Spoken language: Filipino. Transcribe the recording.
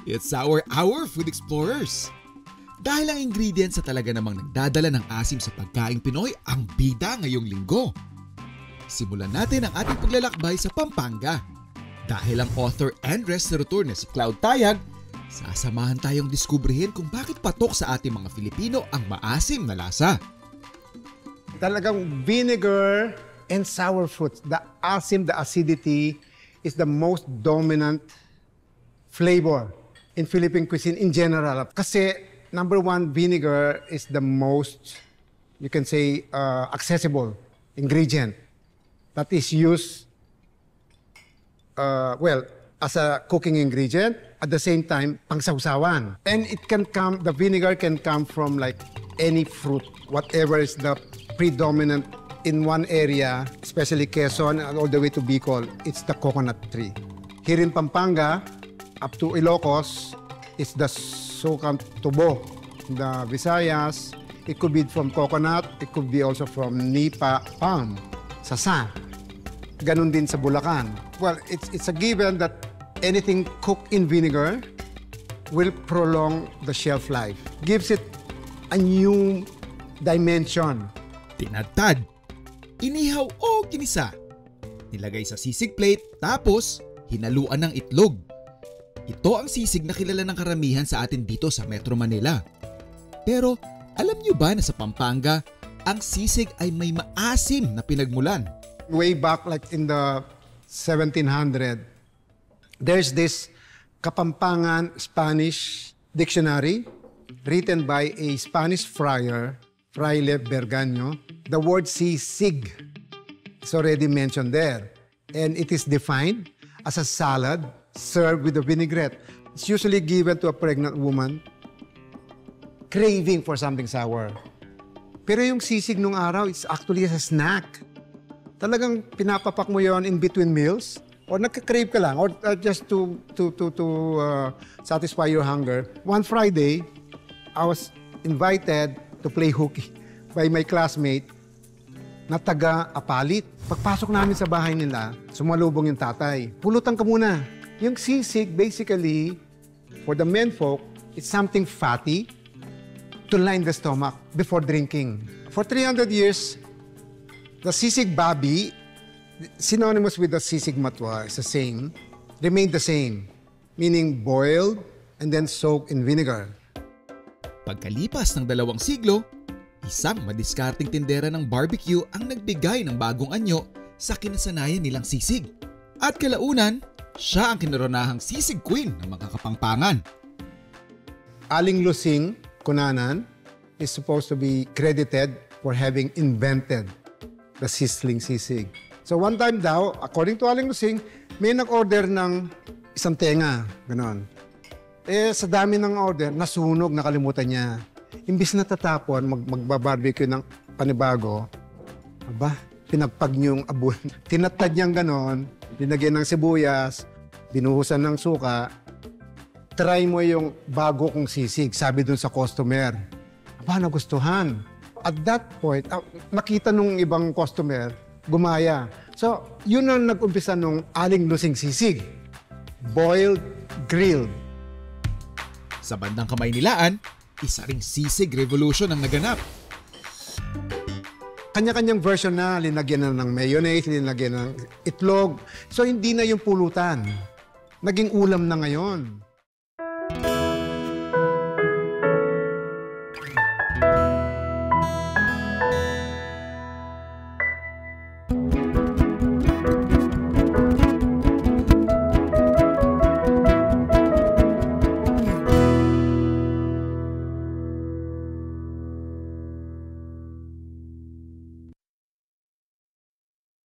It's our food explorers. Dahil ang ingredients sa talaga namang nagdadala ng asim sa pagkaing Pinoy ang bida ngayong linggo. Simulan natin ang ating paglalakbay sa Pampanga. Dahil ang author and restaurateur na si Cloud Tayag, sasamahan tayong diskubrihin kung bakit patok sa ating mga Filipino ang maasim na lasa. Talagang vinegar and sour fruits. The acidity is the most dominant flavor in Philippine cuisine in general. Kasi number one, vinegar is the most, you can say, accessible ingredient that is used, as a cooking ingredient, at the same time, pangsawsawan. And the vinegar can come from like any fruit, whatever is the predominant in one area, especially Quezon and all the way to Bicol, it's the coconut tree. Here in Pampanga, up to Ilocos, it's the sukang tubo. The Visayas, it could be from coconut, it could be also from nipa, palm, sasa. Ganun din sa Bulacan. Well, it's a given that anything cooked in vinegar will prolong the shelf life. Gives it a new dimension. Tinadtad, inihaw o ginisa. Nilagay sa sisig plate tapos hinaluan ng itlog. Ito ang sisig na kilala ng karamihan sa atin dito sa Metro Manila. Pero alam niyo ba na sa Pampanga, ang sisig ay may maasim na pinagmulan? Way back like in the 1700, there's this Kapampangan Spanish dictionary written by a Spanish friar, Fraile Bergaño. The word sisig is already mentioned there. And it is defined as a salad served with a vinaigrette. It's usually given to a pregnant woman craving for something sour. Pero yung sisig nung araw, it's actually a snack. Talagang pinapapak mo yon in between meals or nagka-crave ka lang or just to satisfy your hunger. One Friday, I was invited to play hooky by my classmate na taga-Apalit. Pagpasok namin sa bahay nila, sumalubong yung tatay. Pulutan ka muna. Yung sisig, basically, for the men folk, it's something fatty to line the stomach before drinking. For 300 years, the sisig babi, synonymous with the sisig matwa, is the same, remained the same, meaning boiled and then soaked in vinegar. Pagkalipas ng 2 siglo, isang madiskarteng tindera ng barbecue ang nagbigay ng bagong anyo sa kinasanayan nilang sisig. At kalaunan, siya ang kinaronahang sisig queen ng mga Kapampangan. Aling Lusing Cunanan is supposed to be credited for having invented the sizzling sisig. So one time daw, according to Aling Lusing, may nag-order ng isang tenga, ganon. Sa dami ng order, nasunog, nakalimutan niya. Imbis na tatapon, magbabarbecue ng panibago, pinagpag niyong abon. Tinatad niyang ganon, dinagyan ng sibuyas, binuhusan ng suka, try mo yung bago kong sisig, sabi dun sa customer. Nagustuhan. At that point, nakita nung ibang customer, gumaya. So, yun ang nag-umpisa nung Aling Lusing sisig. Boiled, grilled. Sa bandang kamay nilaan, isa ring sisig revolution ang naganap. Kanya-kanyang version na, linagyan na ng mayonnaise, linagyan ng itlog. So, hindi na yung pulutan. Naging ulam na ngayon.